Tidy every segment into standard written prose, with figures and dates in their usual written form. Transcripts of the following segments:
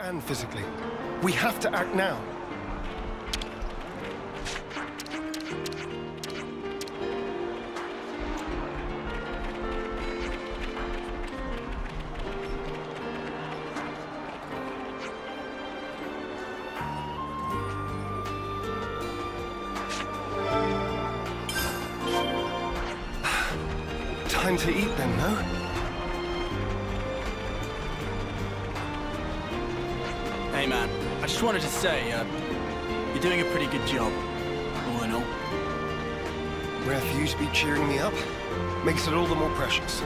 and physically. We have to act now. Time to eat then, no? Hey man, I just wanted to say, you're doing a pretty good job, all in all. Rare for you to be cheering me up makes it all the more precious.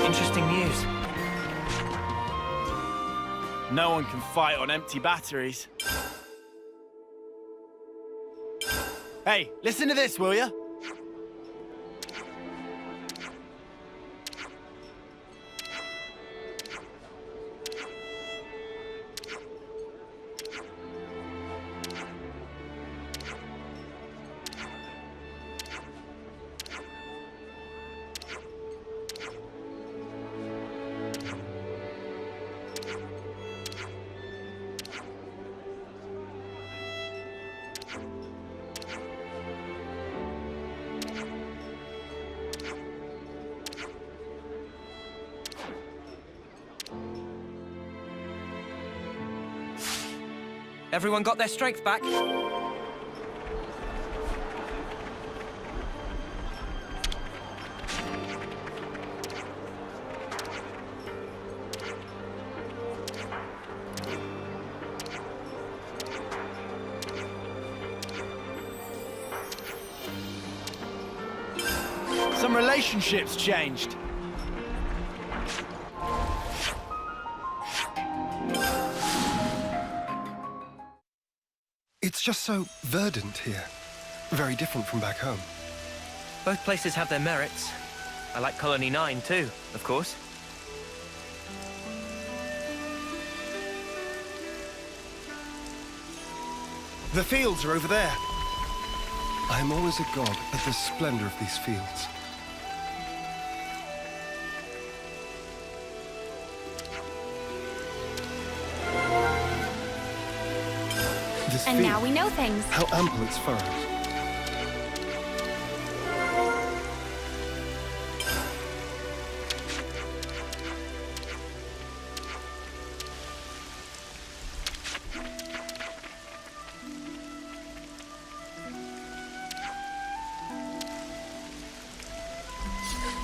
Interesting news. No one can fight on empty batteries. Hey, listen to this, will ya? Everyone got their strength back? Some relationships changed. It's just so verdant here. Very different from back home. Both places have their merits. I like Colony 9 too, of course. The fields are over there. I am always a god at the splendor of these fields. This And field, now we know things. how ample its furrows.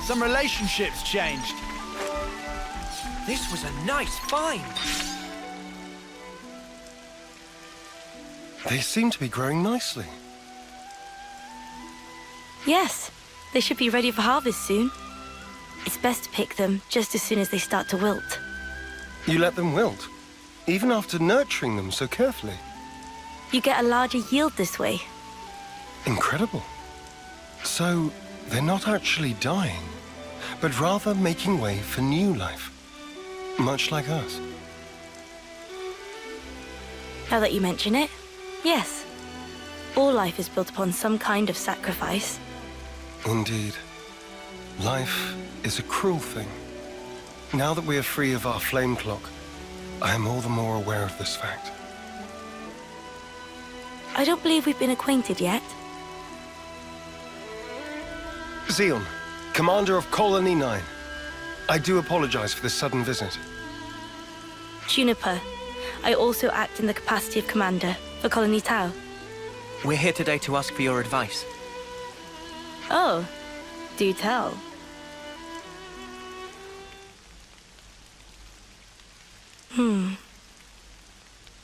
Some relationships changed. This was a nice find. They seem to be growing nicely. Yes, they should be ready for harvest soon. It's best to pick them just as soon as they start to wilt. You let them wilt, even after nurturing them so carefully. You get a larger yield this way. Incredible. So, they're not actually dying, but rather making way for new life. Much like us. Now that you mention it, yes. All life is built upon some kind of sacrifice. Indeed. Life is a cruel thing. Now that we are free of our flame clock, I am all the more aware of this fact. I don't believe we've been acquainted yet. Zeon, commander of Colony 9. I do apologize for this sudden visit. Juniper, I also act in the capacity of commander for Colony Tau. We're here today to ask for your advice. Oh, do tell.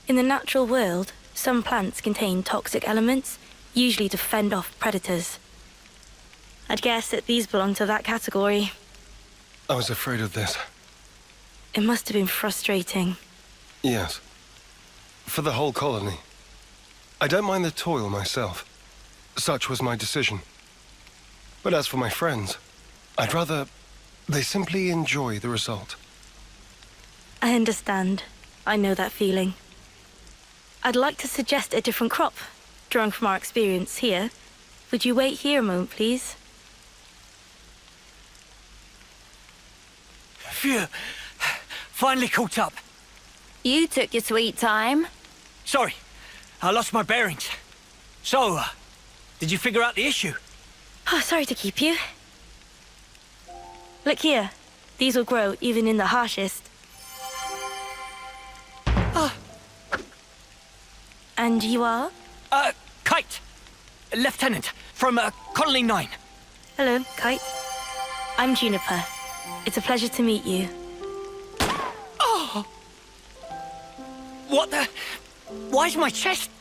In the natural world, some plants contain toxic elements, usually to fend off predators. I'd guess that these belong to that category. I was afraid of this. It must have been frustrating. Yes. For the whole colony. I don't mind the toil myself. Such was my decision. But as for my friends, I'd rather they simply enjoy the result. I understand. I know that feeling. I'd like to suggest a different crop, drawing from our experience here. Would you wait here a moment, please? Phew. Finally caught up. You took your sweet time. Sorry, I lost my bearings. So, did you figure out the issue? Oh, sorry to keep you. Look here. These will grow even in the harshest. And you are? Kite. Lieutenant, from Colony 9. Hello, Kite. I'm Juniper. It's a pleasure to meet you. What the... Why's my chest...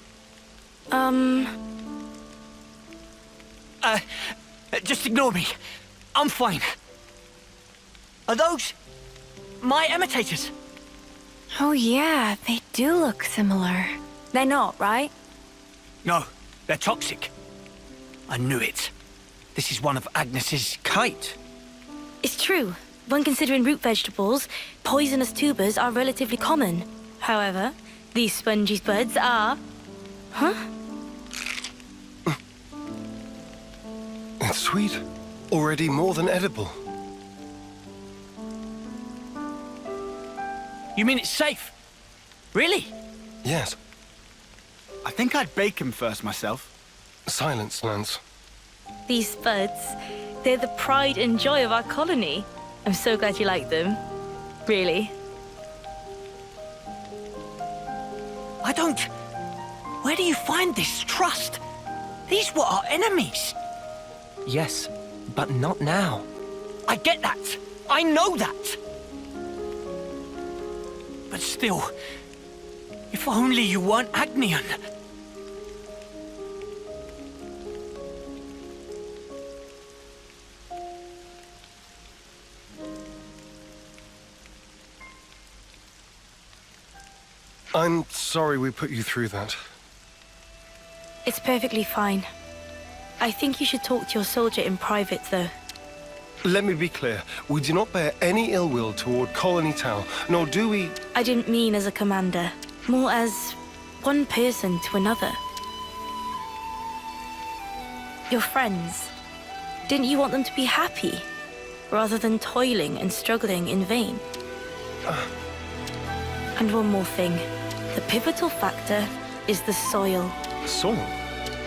Just ignore me. I'm fine. Are those... my imitators? Oh yeah, they do look similar. They're not, right? No, they're toxic. I knew it. This is one of Agnes's kite. It's true. When considering root vegetables, poisonous tubers are relatively common. However, these spongy buds are... Huh? It's sweet. Already more than edible. You mean it's safe? Really? Yes. I think I'd bake him first myself. Silence, Lance. These buds, they're the pride and joy of our colony. I'm so glad you like them. Really. I don't... Where do you find this trust? These were our enemies. Yes, but not now. I get that. I know that. But still, if only you weren't Agnian. I'm sorry we put you through that. It's perfectly fine. I think you should talk to your soldier in private, though. Let me be clear. We do not bear any ill will toward Colony Tal, nor do we... I didn't mean as a commander, more as one person to another. Your friends. Didn't you want them to be happy, rather than toiling and struggling in vain? And one more thing. The pivotal factor is the soil. Soil?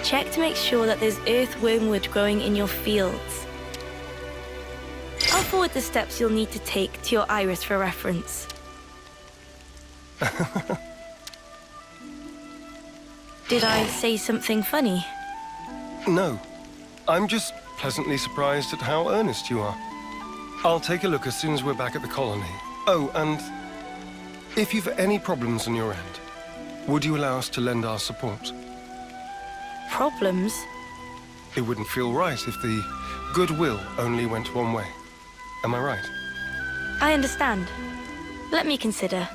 Check to make sure that there's earthwormwood growing in your fields. I'll forward the steps you'll need to take to your iris for reference. Did I say something funny? No. I'm just pleasantly surprised at how earnest you are. I'll take a look as soon as we're back at the colony. Oh, and if you've any problems on your end, would you allow us to lend our support? Problems? It wouldn't feel right if the goodwill only went one way. Am I right? I understand. Let me consider.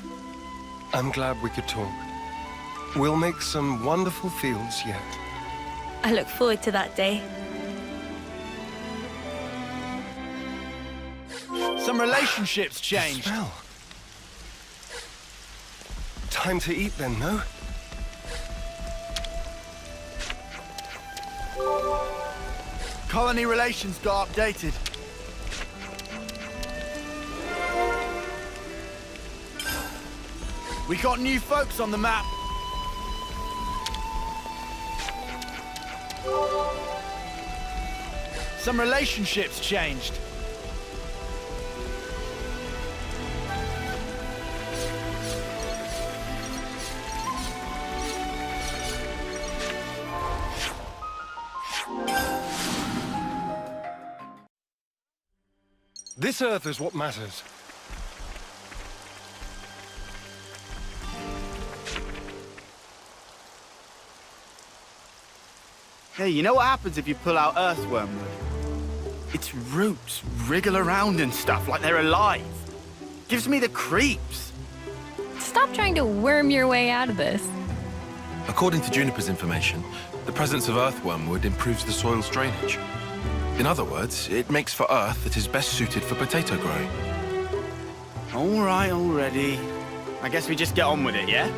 I'm glad we could talk. We'll make some wonderful fields yet. I look forward to that day. Some relationships changed. Smell. Time to eat then, no? Colony relations got updated. We got new folks on the map. Some relationships changed. This Earth is what matters. Hey, you know what happens if you pull out earthwormwood? Its roots wriggle around and stuff like they're alive. Gives me the creeps. Stop trying to worm your way out of this. According to Juniper's information, the presence of earthwormwood improves the soil's drainage. In other words, it makes for earth that is best suited for potato growing. All right already. I guess we just get on with it, yeah?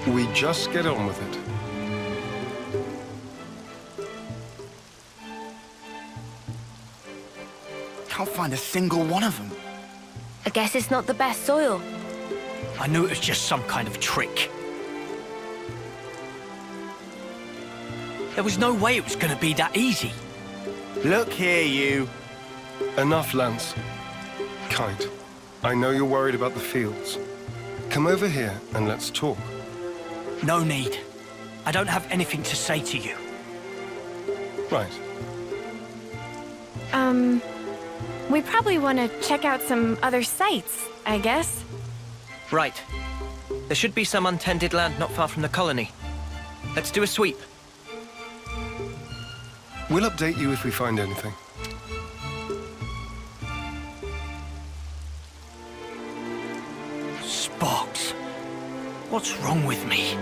We just get on with it. Can't find a single one of them. I guess it's not the best soil. I knew it was just some kind of trick. There was no way it was gonna be that easy. Look here, you. Enough, Lance. Kite, I know you're worried about the fields. Come over here and let's talk. No need. I don't have anything to say to you. Right. We probably want to check out some other sites, I guess. Right. There should be some untended land not far from the colony. Let's do a sweep. We'll update you if we find anything. Sparks. What's wrong with me?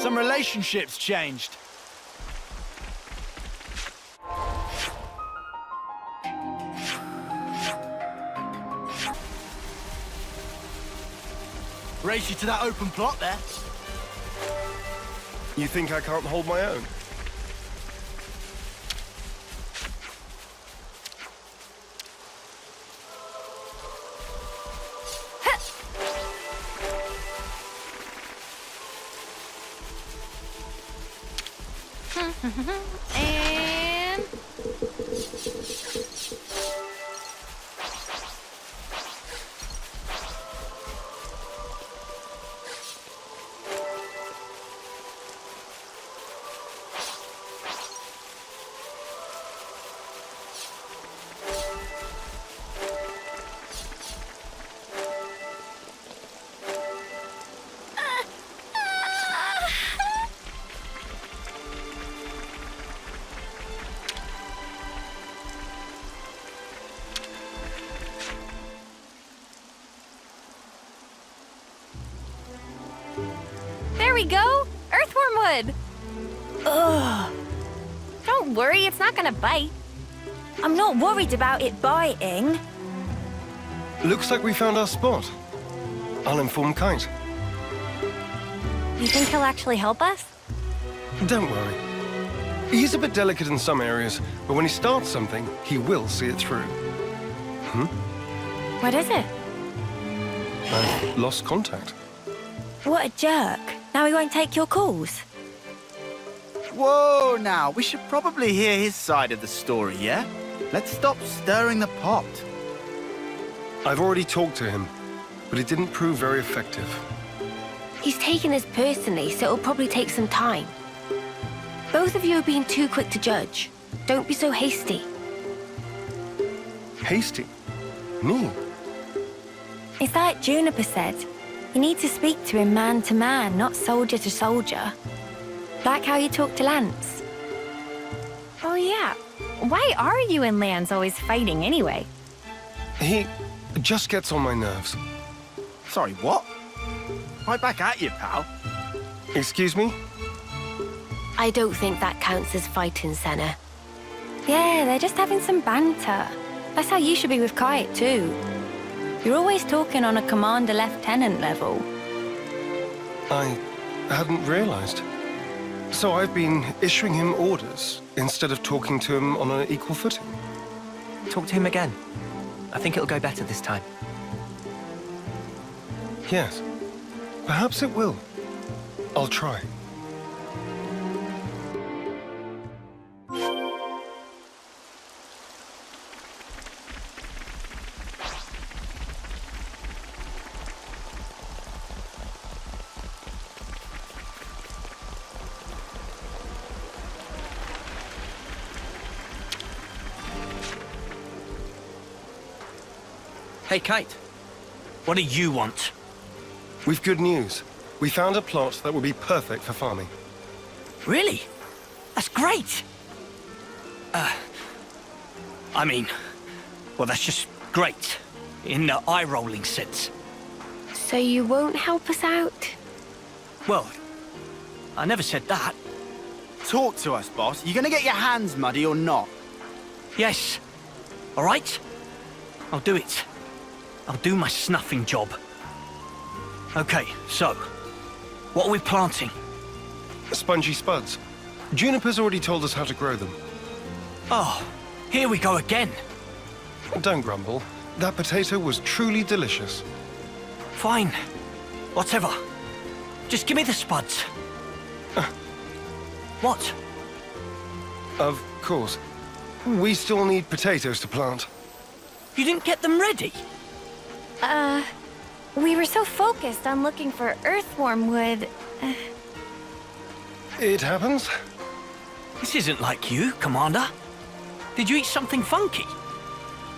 Some relationships changed. Race you to that open plot there. You think I can't hold my own? And... There we go! Earthwormwood! Ugh. Don't worry, it's not gonna bite. I'm not worried about it biting. Looks like we found our spot. I'll inform Kite. You think he'll actually help us? Don't worry. He's a bit delicate in some areas, but when he starts something, he will see it through. What is it? I've lost contact. What a jerk. Now he won't take your calls. Whoa, now, we should probably hear his side of the story, yeah? Let's stop stirring the pot. I've already talked to him, but it didn't prove very effective. He's taken this personally, so it'll probably take some time. Both of you are being too quick to judge. Don't be so hasty. Hasty? Me? It's like Juniper said. You need to speak to him man to man, not soldier to soldier. Like how you talk to Lance. Oh yeah. Why are you and Lance always fighting anyway? He just gets on my nerves. Sorry, what? Right back at you, pal. Excuse me? I don't think that counts as fighting, Senna. Yeah, they're just having some banter. That's how you should be with Kite, too. You're always talking on a commander-lieutenant level. I hadn't realized. So I've been issuing him orders instead of talking to him on an equal footing. Talk to him again. I think it'll go better this time. Yes. Perhaps it will. I'll try. Hey, Kite. What do you want? We've good news. We found a plot that would be perfect for farming. Really? That's great! I mean, well, that's just great. In the eye-rolling sense. So you won't help us out? Well, I never said that. Talk to us, boss. You gonna get your hands muddy or not? Yes. All right? I'll do it. I'll do my snuffing job. Okay, so, what are we planting? Spongy spuds. Juniper's already told us how to grow them. Oh, here we go again. Don't grumble. That potato was truly delicious. Fine. Whatever. Just give me the spuds. What? Of course. We still need potatoes to plant. You didn't get them ready? We were so focused on looking for earthworm wood. It happens. This isn't like you, Commander. Did you eat something funky?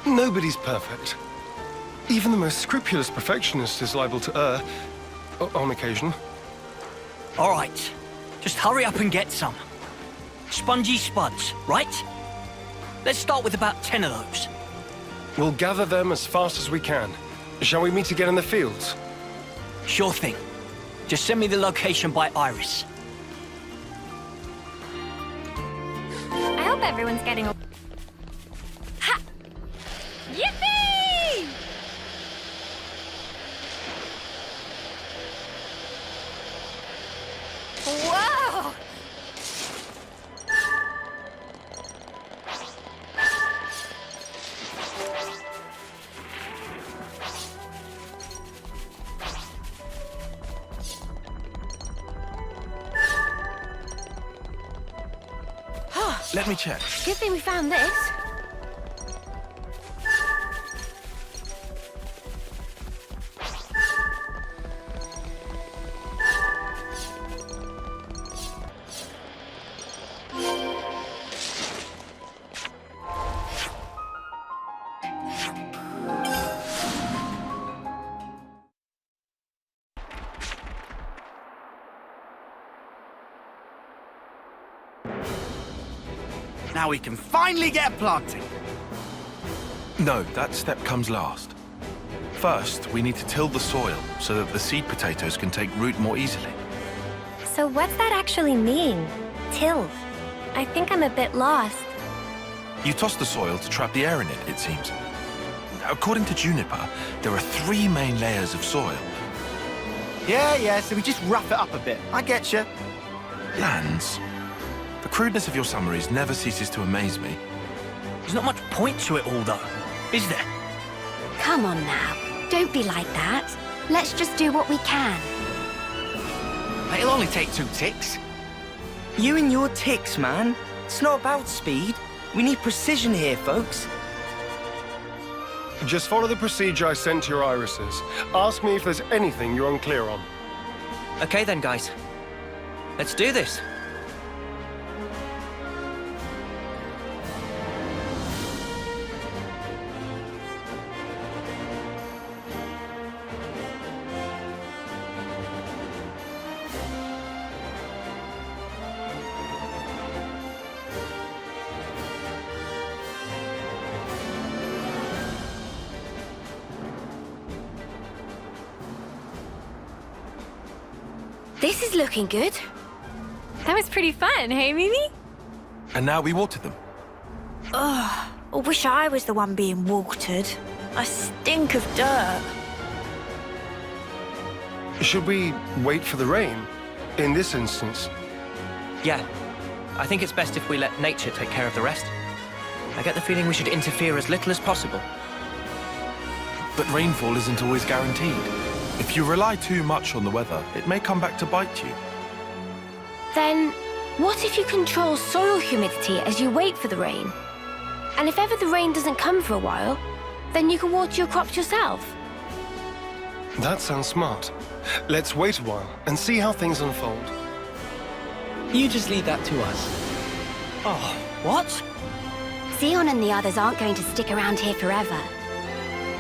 Nobody's perfect. Even the most scrupulous perfectionist is liable to err, on occasion. All right. Just hurry up and get some. Spongy spuds, right? Let's start with about 10 of those. We'll gather them as fast as we can. Shall we meet again in the fields? Sure thing. Just send me the location by Iris. I hope everyone's getting a... Ha! Yippee! Whoa! Let me check. Good thing we found this. Now we can finally get planting. No, that step comes last. First, we need to till the soil so that the seed potatoes can take root more easily. So what's that actually mean? Till? I think I'm a bit lost. You toss the soil to trap the air in it, it seems. According to Juniper, there are 3 main layers of soil. Yeah, so we just rough it up a bit. I get you. Lands. The crudeness of your summaries never ceases to amaze me. There's not much point to it all, though, is there? Come on now. Don't be like that. Let's just do what we can. It'll only take 2 ticks. You and your ticks, man. It's not about speed. We need precision here, folks. Just follow the procedure I sent to your irises. Ask me if there's anything you're unclear on. Okay then, guys. Let's do this. This is looking good. That was pretty fun, hey, Mimi? And now we water them. I wish I was the one being watered. I stink of dirt. Should we wait for the rain? In this instance? Yeah. I think it's best if we let nature take care of the rest. I get the feeling we should interfere as little as possible. But rainfall isn't always guaranteed. If you rely too much on the weather, it may come back to bite you. Then, what if you control soil humidity as you wait for the rain? And if ever the rain doesn't come for a while, then you can water your crops yourself. That sounds smart. Let's wait a while and see how things unfold. You just leave that to us. Oh, what? Zeon and the others aren't going to stick around here forever.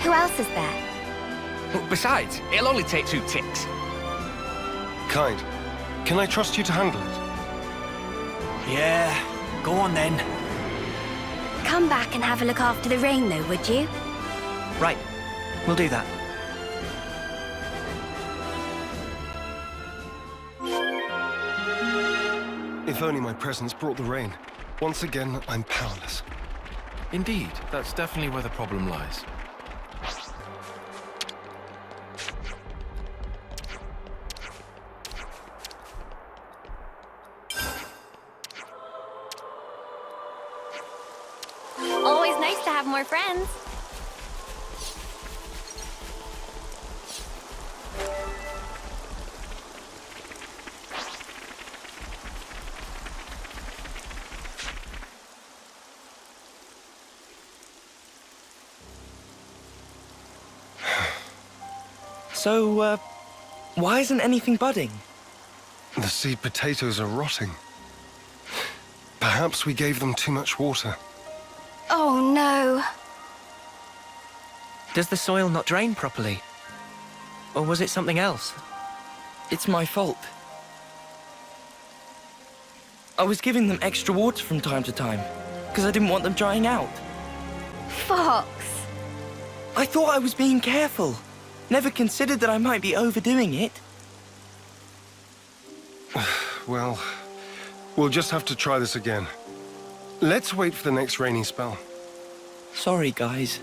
Who else is there? Besides, it'll only take 2 ticks. Kite, can I trust you to handle it? Yeah, go on then. Come back and have a look after the rain, though, would you? Right. We'll do that. If only my presence brought the rain. Once again, I'm powerless. Indeed, that's definitely where the problem lies. Always nice to have more friends. So, why isn't anything budding? The seed potatoes are rotting. Perhaps we gave them too much water. Oh, no. Does the soil not drain properly? Or was it something else? It's my fault. I was giving them extra water from time to time, because I didn't want them drying out. Fox. I thought I was being careful. Never considered that I might be overdoing it. Well, we'll just have to try this again. Let's wait for the next rainy spell. Sorry, guys.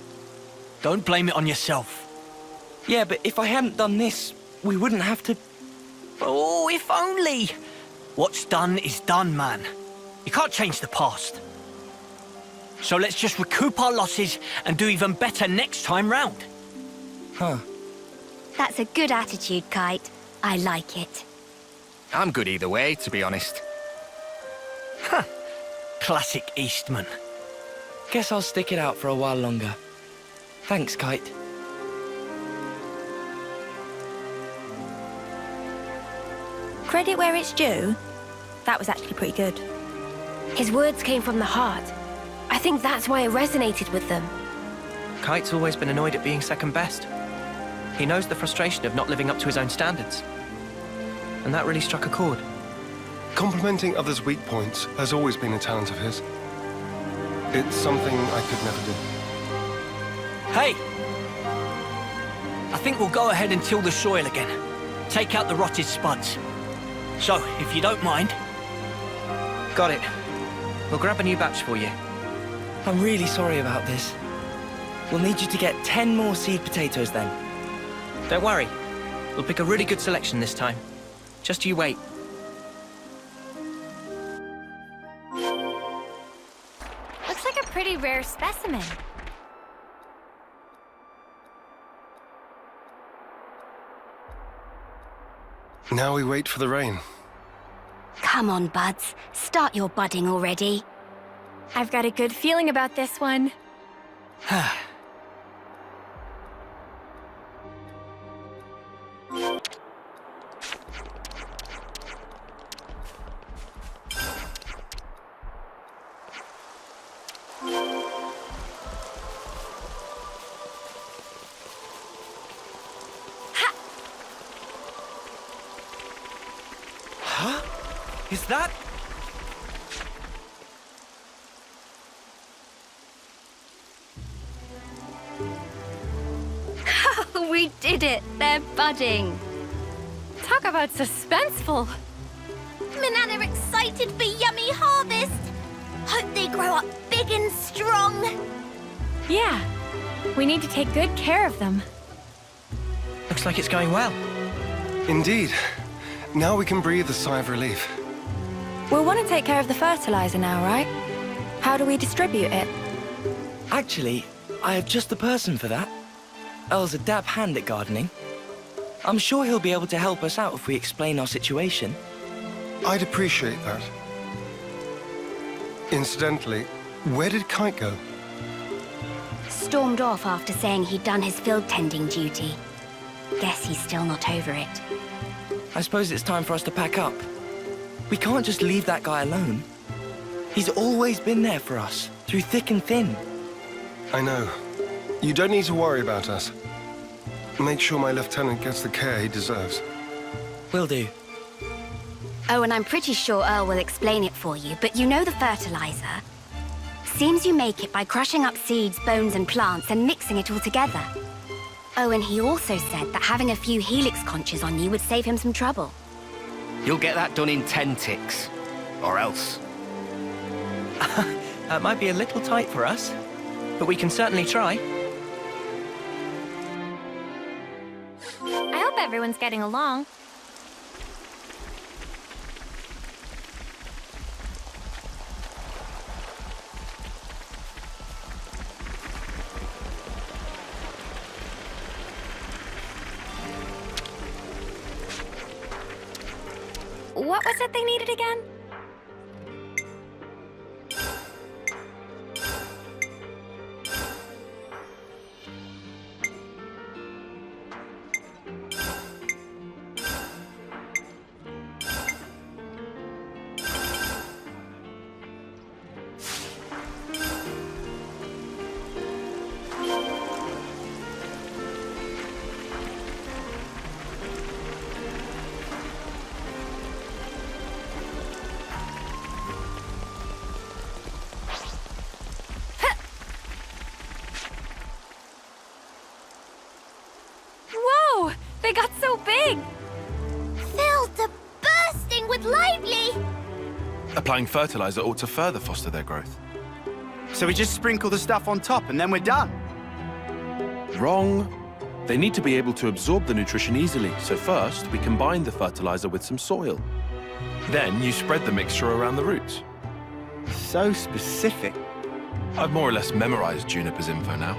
Don't blame it on yourself. Yeah, but if I hadn't done this, we wouldn't have to... Oh, if only! What's done is done, man. You can't change the past. So let's just recoup our losses and do even better next time round. Huh. That's a good attitude, Kite. I like it. I'm good either way, to be honest. Classic Eastman. Guess I'll stick it out for a while longer. Thanks, Kite. Credit where it's due. That was actually pretty good. His words came from the heart. I think that's why it resonated with them. Kite's always been annoyed at being second best. He knows the frustration of not living up to his own standards. And that really struck a chord. Complimenting others' weak points has always been a talent of his. It's something I could never do. Hey! I think we'll go ahead and till the soil again. Take out the rotted spuds. So, if you don't mind... Got it. We'll grab a new batch for you. I'm really sorry about this. We'll need you to get 10 more seed potatoes then. Don't worry. We'll pick a really good selection this time. Just you wait. Looks like a pretty rare specimen. Now we wait for the rain. Come on, buds. Start your budding already. I've got a good feeling about this one. Huh? Is that... We did it! They're budding. Talk about suspenseful. Men are excited for yummy harvest. Hope they grow up big and strong. Yeah. We need to take good care of them. Looks like it's going well. Indeed. Now we can breathe a sigh of relief. We'll want to take care of the fertilizer now, right? How do we distribute it? Actually, I have just the person for that. Earl's a dab hand at gardening. I'm sure he'll be able to help us out if we explain our situation. I'd appreciate that. Incidentally, where did Kite go? Stormed off after saying he'd done his field tending duty. Guess he's still not over it. I suppose it's time for us to pack up. We can't just leave that guy alone. He's always been there for us, through thick and thin. I know. You don't need to worry about us. Make sure my lieutenant gets the care he deserves. Will do. Oh, and I'm pretty sure Earl will explain it for you, but you know the fertilizer? Seems you make it by crushing up seeds, bones, and plants and mixing it all together. Oh, and he also said that having a few helix conches on you would save him some trouble. You'll get that done in 10 ticks. Or else. That might be a little tight for us, but we can certainly try. I hope everyone's getting along. What was it they needed again? Whoa! They got so big! Filled to bursting with lively! Applying fertilizer ought to further foster their growth. So we just sprinkle the stuff on top and then we're done. Wrong. They need to be able to absorb the nutrition easily, so first we combine the fertilizer with some soil. Then you spread the mixture around the roots. So specific. I've more or less memorized Juniper's info now.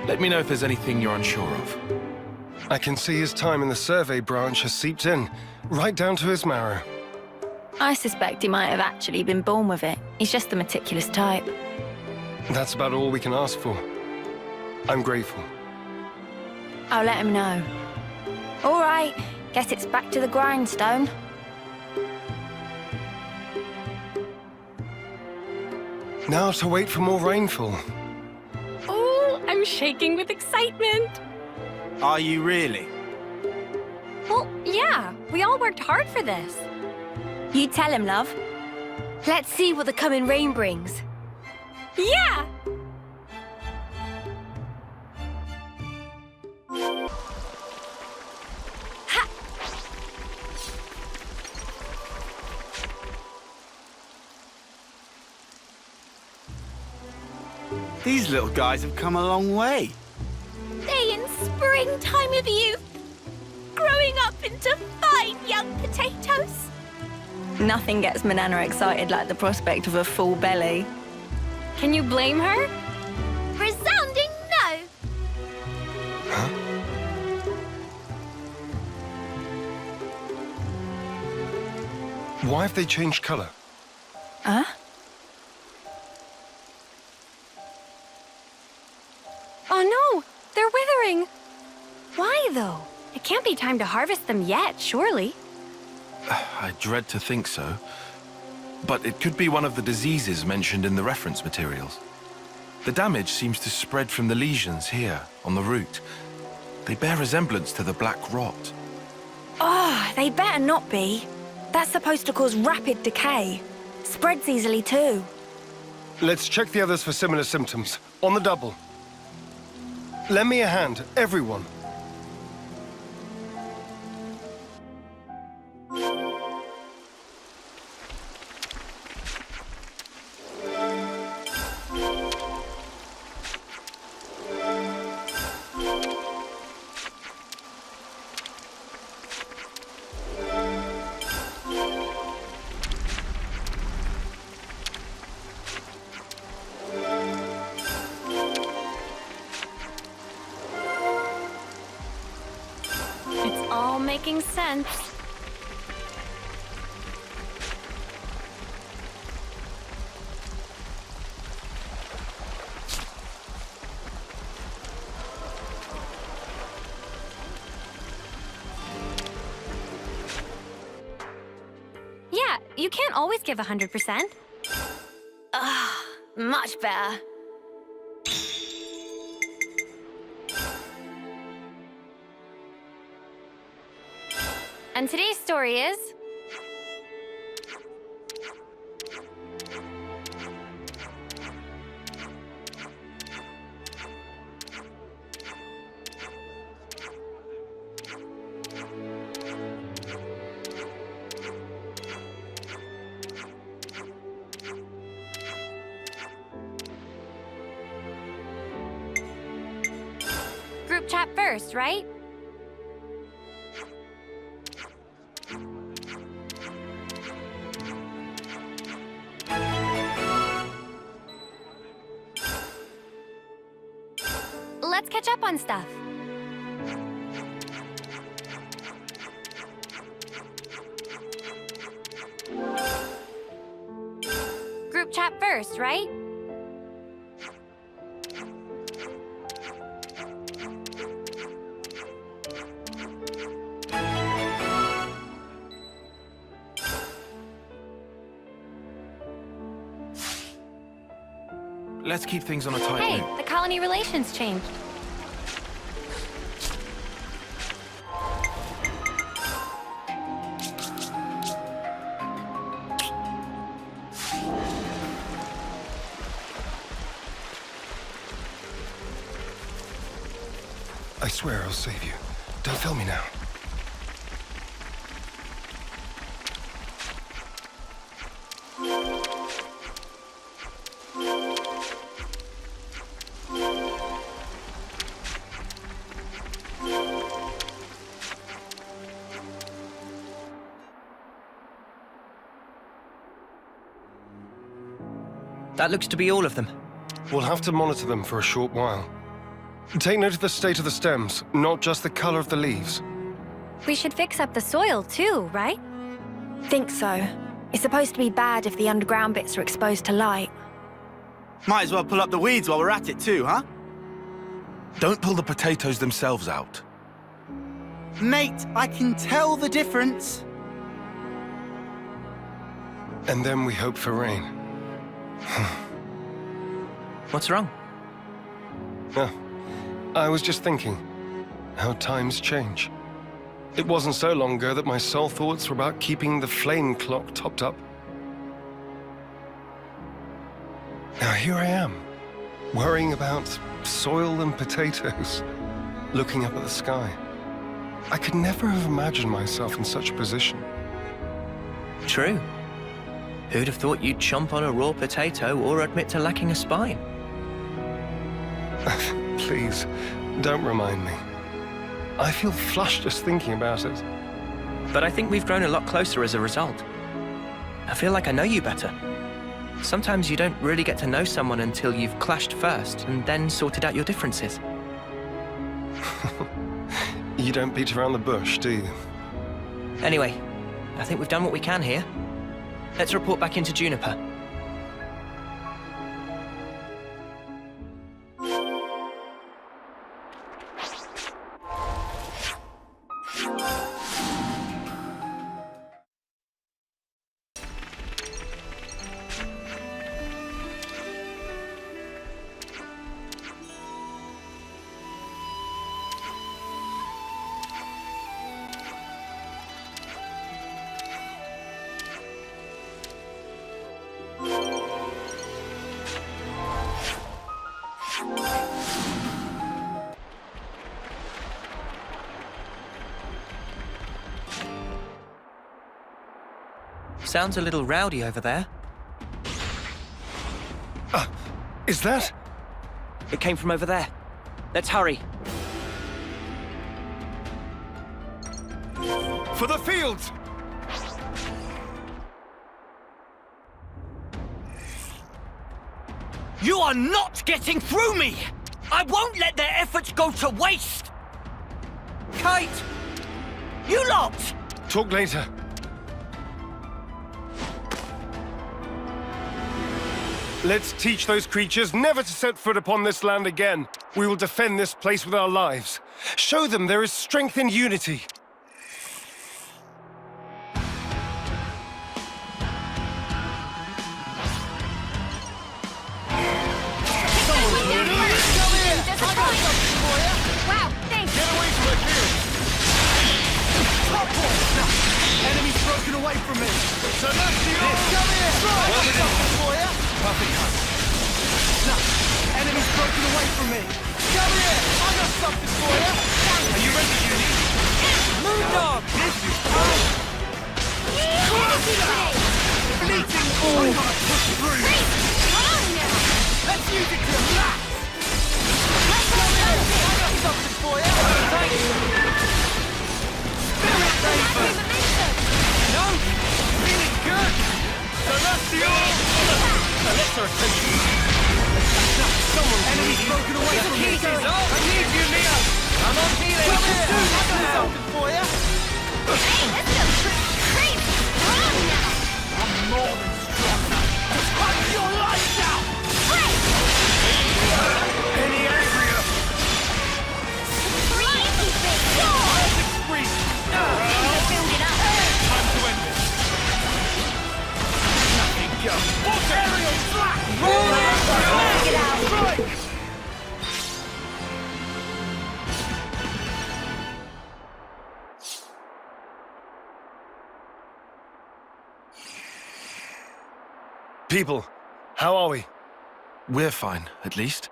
Let me know if there's anything you're unsure of. I can see his time in the survey branch has seeped in, right down to his marrow. I suspect he might have actually been born with it. He's just the meticulous type. That's about all we can ask for. I'm grateful. I'll let him know. All right, guess it's back to the grindstone. Now to wait for more rainfall. Oh, I'm shaking with excitement. Are you really? Well, yeah, we all worked hard for this. You tell him, love. Let's see what the coming rain brings. Yeah! Ha! These little guys have come a long way. They in springtime of youth, growing up into fine young potatoes. Nothing gets Manana excited like the prospect of a full belly. Can you blame her? Resounding no. Huh? Why have they changed color? Huh? Oh no, they're withering. Why though? It can't be time to harvest them yet, surely. I dread to think so. But it could be one of the diseases mentioned in the reference materials. The damage seems to spread from the lesions here, on the root. They bear resemblance to the black rot. Oh, they better not be. That's supposed to cause rapid decay. Spreads easily too. Let's check the others for similar symptoms. On the double. Lend me a hand, everyone. It's all making sense. Yeah, you can't always give 100%. Much better. And today's story is... Group chat first, right? Let's catch up on stuff. Group chat first, right? Let's keep things on a tight Hey, note. the colony relations changed. I swear I'll save you. Don't fail me now. That looks to be all of them. We'll have to monitor them for a short while. Take note of the state of the stems, not just the color of the leaves. We should fix up the soil too, right? Think so. It's supposed to be bad if the underground bits are exposed to light. Might as well pull up the weeds while we're at it too, huh? Don't pull the potatoes themselves out. Mate, I can tell the difference. And then we hope for rain. What's wrong? I was just thinking how times change. It wasn't so long ago that my sole thoughts were about keeping the flame clock topped up. Now here I am, worrying about soil and potatoes, looking up at the sky. I could never have imagined myself in such a position. True. Who'd have thought you'd chomp on a raw potato or admit to lacking a spine? Please, don't remind me. I feel flushed just thinking about it. But I think we've grown a lot closer as a result. I feel like I know you better. Sometimes you don't really get to know someone until you've clashed first and then sorted out your differences. You don't beat around the bush, do you? Anyway, I think we've done what we can here. Let's report back into Juniper. Sounds a little rowdy over there. Is that? It came from over there. Let's hurry. For the fields! You are not getting through me! I won't let their efforts go to waste! Kate! You lot! Talk later. Let's teach those creatures never to set foot upon this land again. We will defend this place with our lives. Show them there is strength in unity. Wow, thanks. Get away from the field! Enemy's broken away from me. So that's the come here. I got something for you. Perfect. Enemy's broken away from me. Come here. I got something for you. Are you ready, Uni? Moondog. This is bleeding ball. I gotta push through. Let's use it to relax. Come here. I got something for you. Thanks. Spirit Raver. No, feeling good. Celestial. Let's our attention. Someone. Enemy's broken away from me. I need you, Leo. I'm on healing. Come here. I got something for you. Hey, this feels pretty crazy. Strong now. I'm more than strong now. Just cut your lights out. Hey! Any angrier? Crazy big Epic spree. Build it up. Time to end this. Nothing goes. Water aerial flat. Roll it. Get out. Strike. People, how are we? We're fine, at least.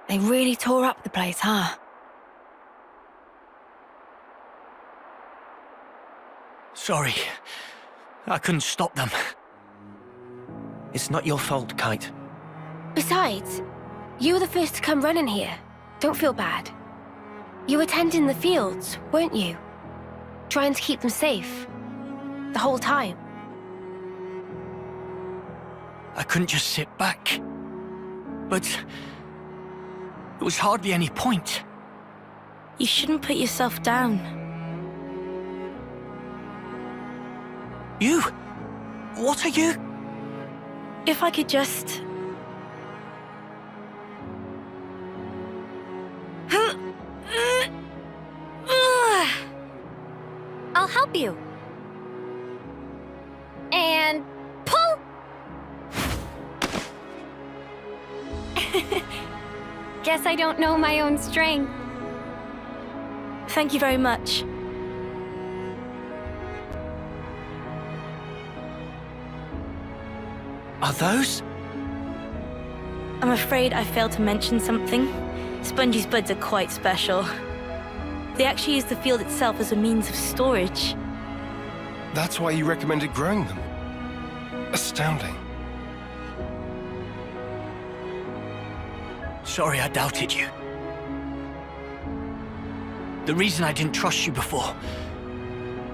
They really tore up the place, huh? Sorry. I couldn't stop them. It's not your fault, Kite. Besides, you were the first to come running here. Don't feel bad. You were tending the fields, weren't you? Trying to keep them safe. The whole time. I couldn't just sit back. But there was hardly any point. You shouldn't put yourself down. You? What are you? If I could just... I'll help you. And pull. Guess I don't know my own strength. Thank you very much. Are those? I'm afraid I failed to mention something. Spongy's buds are quite special. They actually use the field itself as a means of storage. That's why you recommended growing them. Astounding. Sorry I doubted you. The reason I didn't trust you before,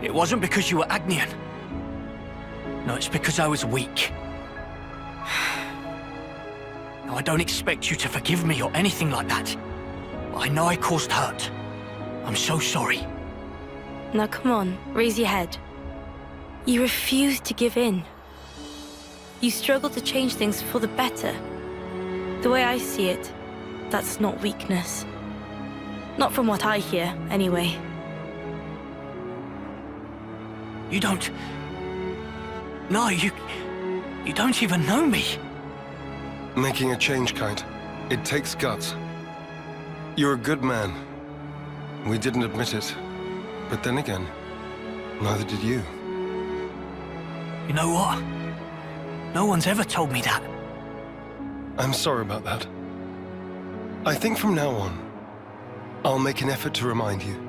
it wasn't because you were Agnian. No, it's because I was weak. Now, I don't expect you to forgive me or anything like that. But I know I caused hurt. I'm so sorry. Now come on, raise your head. You refuse to give in. You struggle to change things for the better. The way I see it, that's not weakness. Not from what I hear, anyway. You don't... No, you don't even know me. Making a change, Kite. It takes guts. You're a good man. We didn't admit it. But then again, neither did you. You know what? No one's ever told me that. I'm sorry about that. I think from now on, I'll make an effort to remind you.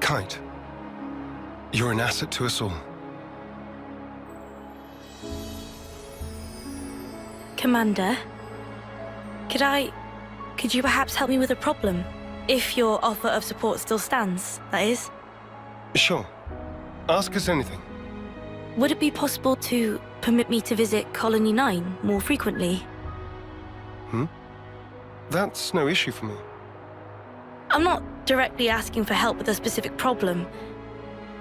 Kite, you're an asset to us all. Commander, could you perhaps help me with a problem? If your offer of support still stands, that is. Sure. Ask us anything. Would it be possible to permit me to visit Colony 9 more frequently? That's no issue for me. I'm not directly asking for help with a specific problem,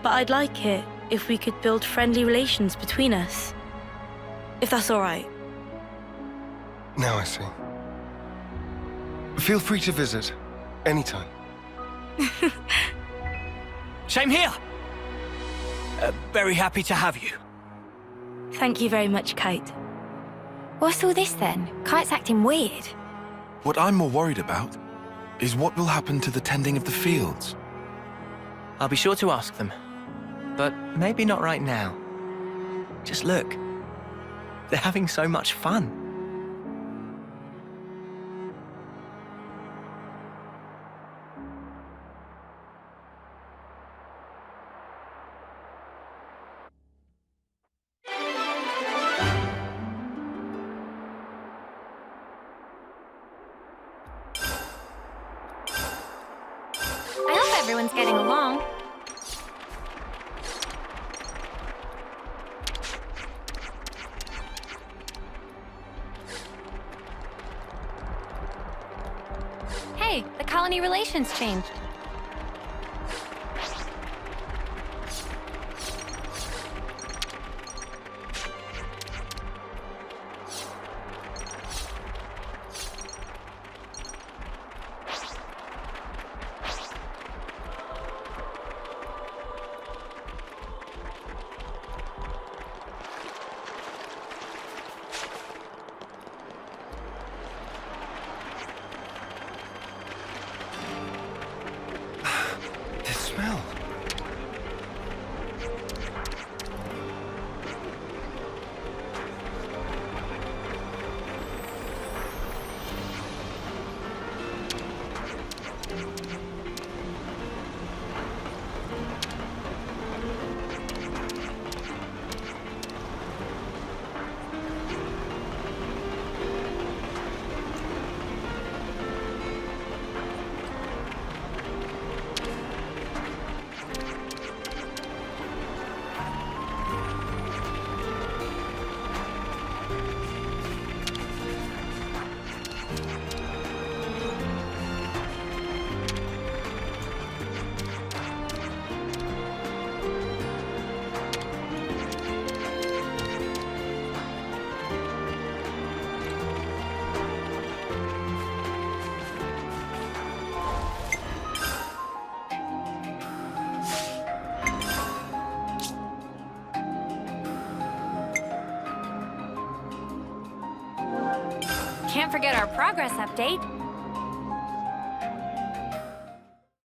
but I'd like it if we could build friendly relations between us. If that's all right. Now I see. Feel free to visit anytime. Same here. Very happy to have you. Thank you very much, Kite. What's all this then? Kite's acting weird. What I'm more worried about is what will happen to the tending of the fields. I'll be sure to ask them. But maybe not right now. Just look. They're having so much fun. I hope everyone's getting along. Hey, the colony relations changed. The smell. Can't forget our progress update.